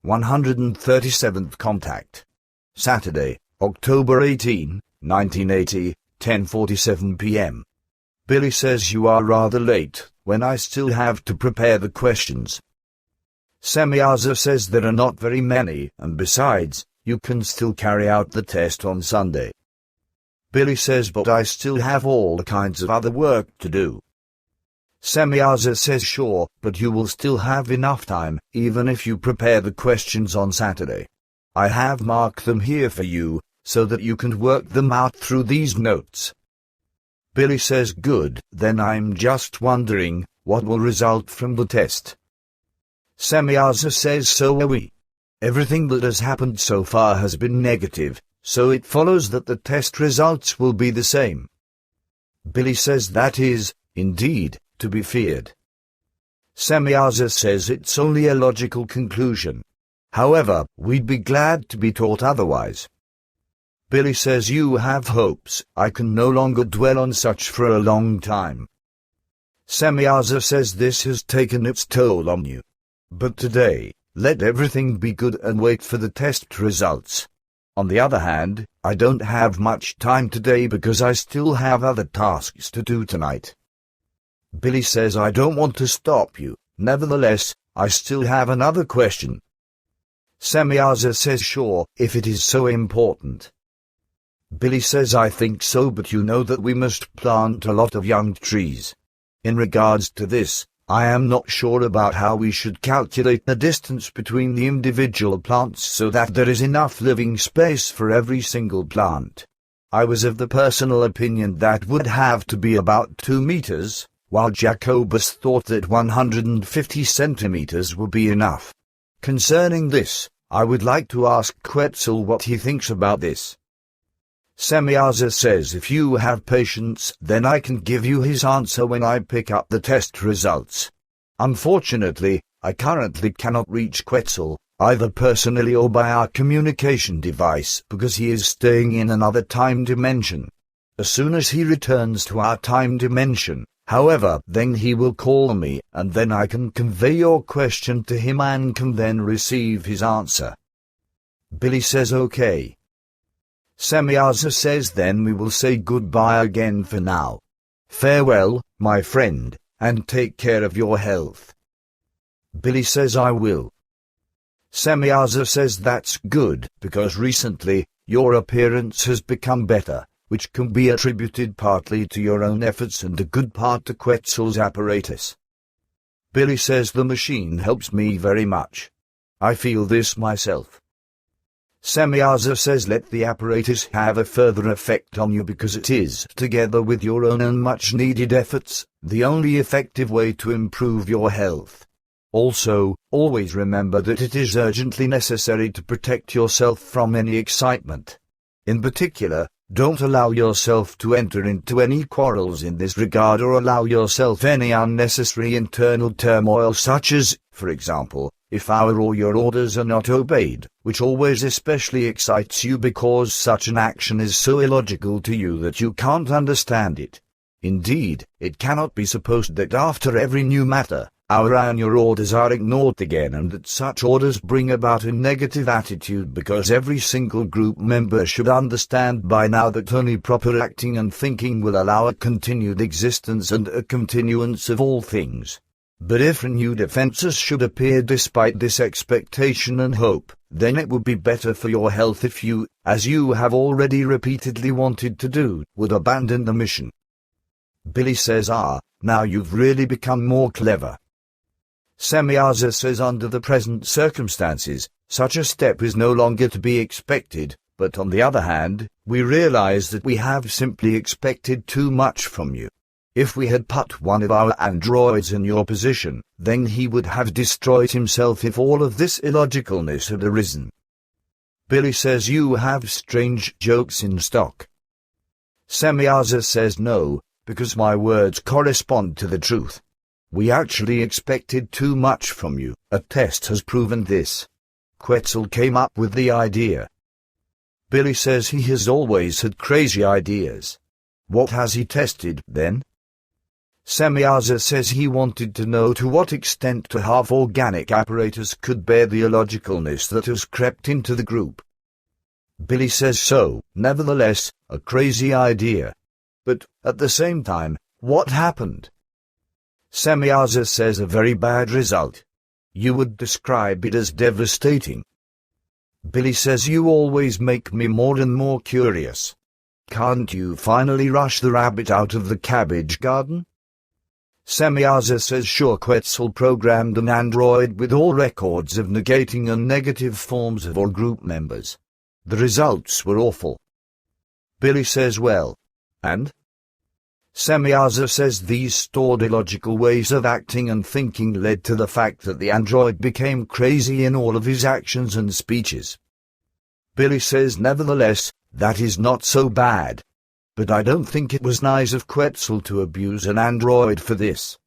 137th contact. Saturday, October 18, 1980, 10:47 p.m. Billy says you are rather late, when I still have to prepare the questions. Semyaza says there are not very many, and besides, you can still carry out the test on Sunday. Billy says but I still have all kinds of other work to do. Semyaza says sure, but you will still have enough time, even if you prepare the questions on Saturday. I have marked them here for you, so that you can work them out through these notes. Billy says good, then I'm just wondering, what will result from the test? Semyaza says so are we. Everything that has happened so far has been negative, so it follows that the test results will be the same. Billy says that is, indeed, to be feared. Semyaza says it's only a logical conclusion. However, we'd be glad to be taught otherwise. Billy says you have hopes, I can no longer dwell on such for a long time. Semyaza says this has taken its toll on you. But today, let everything be good and wait for the test results. On the other hand, I don't have much time today because I still have other tasks to do tonight. Billy says I don't want to stop you, nevertheless, I still have another question. Semyaza says sure, if it is so important. Billy says I think so, but you know that we must plant a lot of young trees. In regards to this, I am not sure about how we should calculate the distance between the individual plants so that there is enough living space for every single plant. I was of the personal opinion that would have to be about 2 meters, while Jacobus thought that 150 centimeters would be enough. Concerning this, I would like to ask Quetzal what he thinks about this. Semyaza says if you have patience, then I can give you his answer when I pick up the test results. Unfortunately, I currently cannot reach Quetzal, either personally or by our communication device, because he is staying in another time dimension. As soon as he returns to our time dimension, however, then he will call me, and then I can convey your question to him and can then receive his answer. Billy says okay. Semyaza says then we will say goodbye again for now. Farewell, my friend, and take care of your health. Billy says I will. Semyaza says that's good, because recently, your appearance has become better, which can be attributed partly to your own efforts and a good part to Quetzal's apparatus. Billy says the machine helps me very much. I feel this myself. Semyaza says let the apparatus have a further effect on you because it is, together with your own and much-needed efforts, the only effective way to improve your health. Also, always remember that it is urgently necessary to protect yourself from any excitement. In particular, don't allow yourself to enter into any quarrels in this regard or allow yourself any unnecessary internal turmoil such as, for example, if our or your orders are not obeyed, which always especially excites you because such an action is so illogical to you that you can't understand it. Indeed, it cannot be supposed that after every new matter, our and your orders are ignored again and that such orders bring about a negative attitude because every single group member should understand by now that only proper acting and thinking will allow a continued existence and a continuance of all things. But if renewed offenses should appear despite this expectation and hope, then it would be better for your health if you, as you have already repeatedly wanted to do, would abandon the mission. Billy says now you've really become more clever. Semyaza says under the present circumstances, such a step is no longer to be expected, but on the other hand, we realize that we have simply expected too much from you. If we had put one of our androids in your position, then he would have destroyed himself if all of this illogicalness had arisen. Billy says you have strange jokes in stock. Semyaza says no, because my words correspond to the truth. We actually expected too much from you. A test has proven this. Quetzal came up with the idea. Billy says he has always had crazy ideas. What has he tested, then? Semyaza says he wanted to know to what extent a half-organic apparatus could bear the illogicalness that has crept into the group. Billy says so, nevertheless, a crazy idea. But, at the same time, what happened? Semyaza says a very bad result. You would describe it as devastating. Billy says you always make me more and more curious. Can't you finally rush the rabbit out of the cabbage garden? Semyaza says sure. Quetzal programmed an android with all records of negating and negative forms of all group members. The results were awful. Billy says well, and? Semyaza says these stored illogical ways of acting and thinking led to the fact that the android became crazy in all of his actions and speeches. Billy says nevertheless, that is not so bad. But I don't think it was nice of Quetzal to abuse an android for this.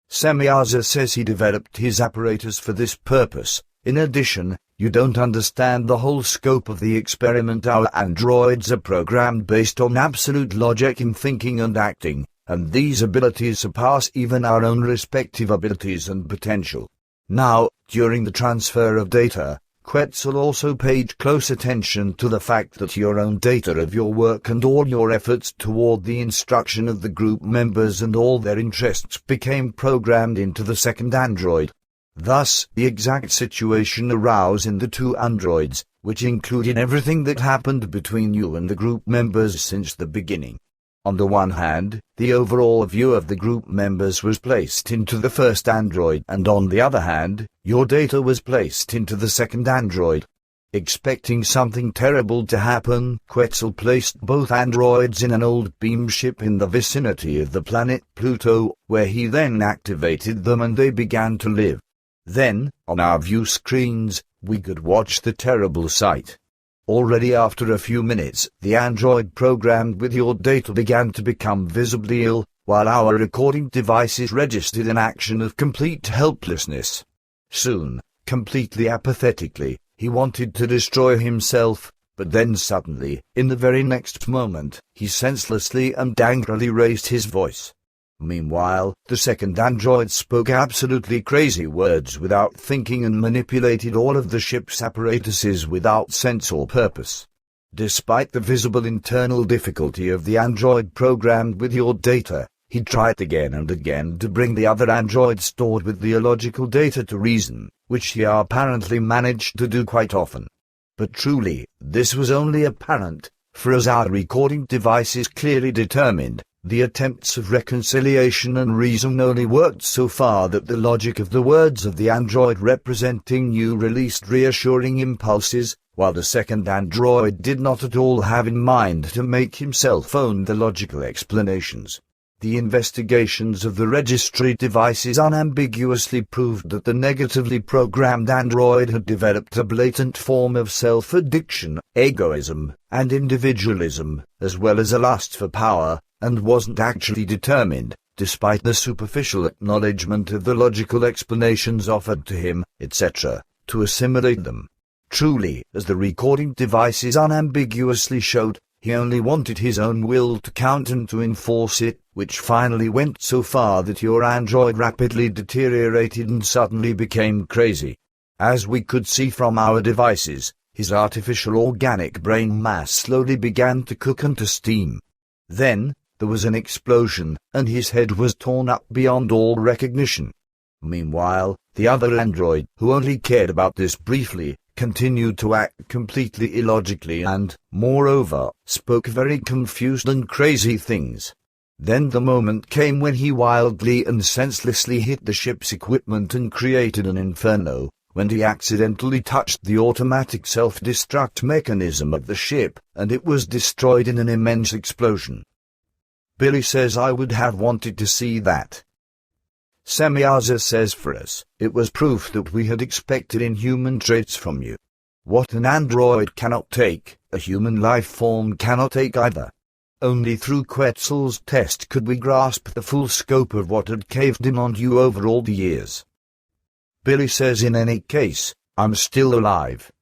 Semyaza says he developed his apparatus for this purpose. In addition, you don't understand the whole scope of the experiment. Our androids are programmed based on absolute logic in thinking and acting, and these abilities surpass even our own respective abilities and potential. Now, during the transfer of data, Quetzal also paid close attention to the fact that your own data of your work and all your efforts toward the instruction of the group members and all their interests became programmed into the second android. Thus, the exact situation arose in the two androids, which included everything that happened between you and the group members since the beginning. On the one hand, the overall view of the group members was placed into the first android, and on the other hand, your data was placed into the second android. Expecting something terrible to happen, Quetzal placed both androids in an old beam ship in the vicinity of the planet Pluto, where he then activated them and they began to live. Then, on our view screens, we could watch the terrible sight. Already after a few minutes, the android programmed with your data began to become visibly ill, while our recording devices registered an action of complete helplessness. Soon, completely apathetically, he wanted to destroy himself, but then suddenly, in the very next moment, he senselessly and angrily raised his voice. Meanwhile, the second android spoke absolutely crazy words without thinking and manipulated all of the ship's apparatuses without sense or purpose. Despite the visible internal difficulty of the android programmed with your data, he tried again and again to bring the other android stored with the illogical data to reason, which he apparently managed to do quite often. But truly, this was only apparent, for as our recording devices clearly determined, the attempts of reconciliation and reason only worked so far that the logic of the words of the android representing you released reassuring impulses, while the second android did not at all have in mind to make himself own the logical explanations. The investigations of the registry devices unambiguously proved that the negatively programmed android had developed a blatant form of self-addiction, egoism, and individualism, as well as a lust for power, and wasn't actually determined, despite the superficial acknowledgement of the logical explanations offered to him, etc., to assimilate them. Truly, as the recording devices unambiguously showed, he only wanted his own will to count and to enforce it, which finally went so far that your android rapidly deteriorated and suddenly became crazy. As we could see from our devices, his artificial organic brain mass slowly began to cook and to steam. Then, there was an explosion, and his head was torn up beyond all recognition. Meanwhile, the other android, who only cared about this briefly, continued to act completely illogically and, moreover, spoke very confused and crazy things. Then the moment came when he wildly and senselessly hit the ship's equipment and created an inferno, when he accidentally touched the automatic self-destruct mechanism of the ship, and it was destroyed in an immense explosion. Billy says I would have wanted to see that. Semyaza says for us, it was proof that we had expected inhuman traits from you. What an android cannot take, a human life form cannot take either. Only through Quetzal's test could we grasp the full scope of what had caved in on you over all the years. Billy says in any case, I'm still alive.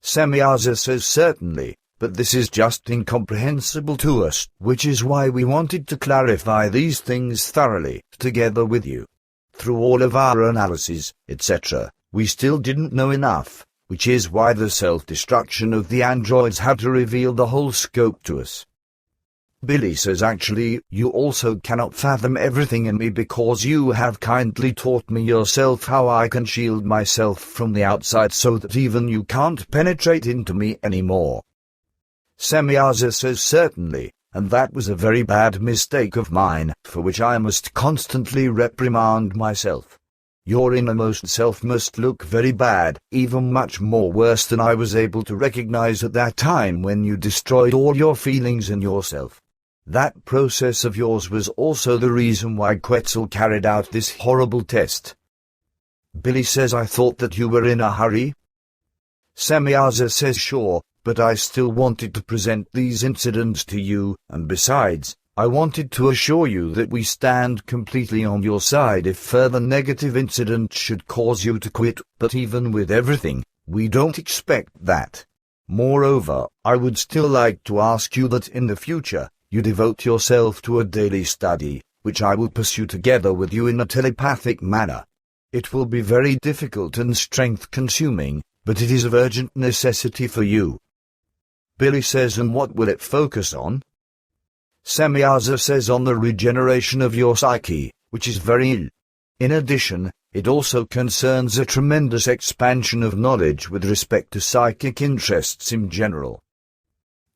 Semyaza says certainly, but this is just incomprehensible to us, which is why we wanted to clarify these things thoroughly, together with you. Through all of our analyses, etc., we still didn't know enough, which is why the self-destruction of the androids had to reveal the whole scope to us. Billy says actually, you also cannot fathom everything in me because you have kindly taught me yourself how I can shield myself from the outside so that even you can't penetrate into me anymore. Semyaza says certainly, and that was a very bad mistake of mine, for which I must constantly reprimand myself. Your innermost self must look very bad, even much more worse than I was able to recognize at that time when you destroyed all your feelings in yourself. That process of yours was also the reason why Quetzal carried out this horrible test. Billy says I thought that you were in a hurry. Semyaza says sure, but I still wanted to present these incidents to you, and besides, I wanted to assure you that we stand completely on your side if further negative incidents should cause you to quit, but even with everything, we don't expect that. Moreover, I would still like to ask you that in the future, you devote yourself to a daily study, which I will pursue together with you in a telepathic manner. It will be very difficult and strength-consuming, but it is of urgent necessity for you. Billy says, and what will it focus on? Semyaza says on the regeneration of your psyche, which is very ill. In addition, it also concerns a tremendous expansion of knowledge with respect to psychic interests in general.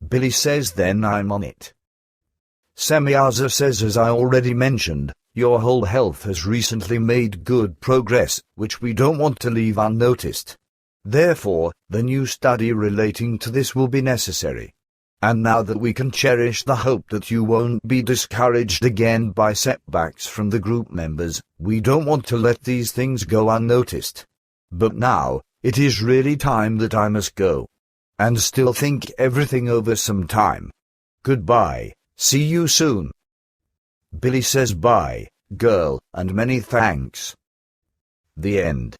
Billy says then I'm on it. Semyaza says as I already mentioned, your whole health has recently made good progress, which we don't want to leave unnoticed. Therefore, the new study relating to this will be necessary. And now that we can cherish the hope that you won't be discouraged again by setbacks from the group members, we don't want to let these things go unnoticed. But now, it is really time that I must go. And still think everything over some time. Goodbye, see you soon. Billy says bye, girl, and many thanks. The end.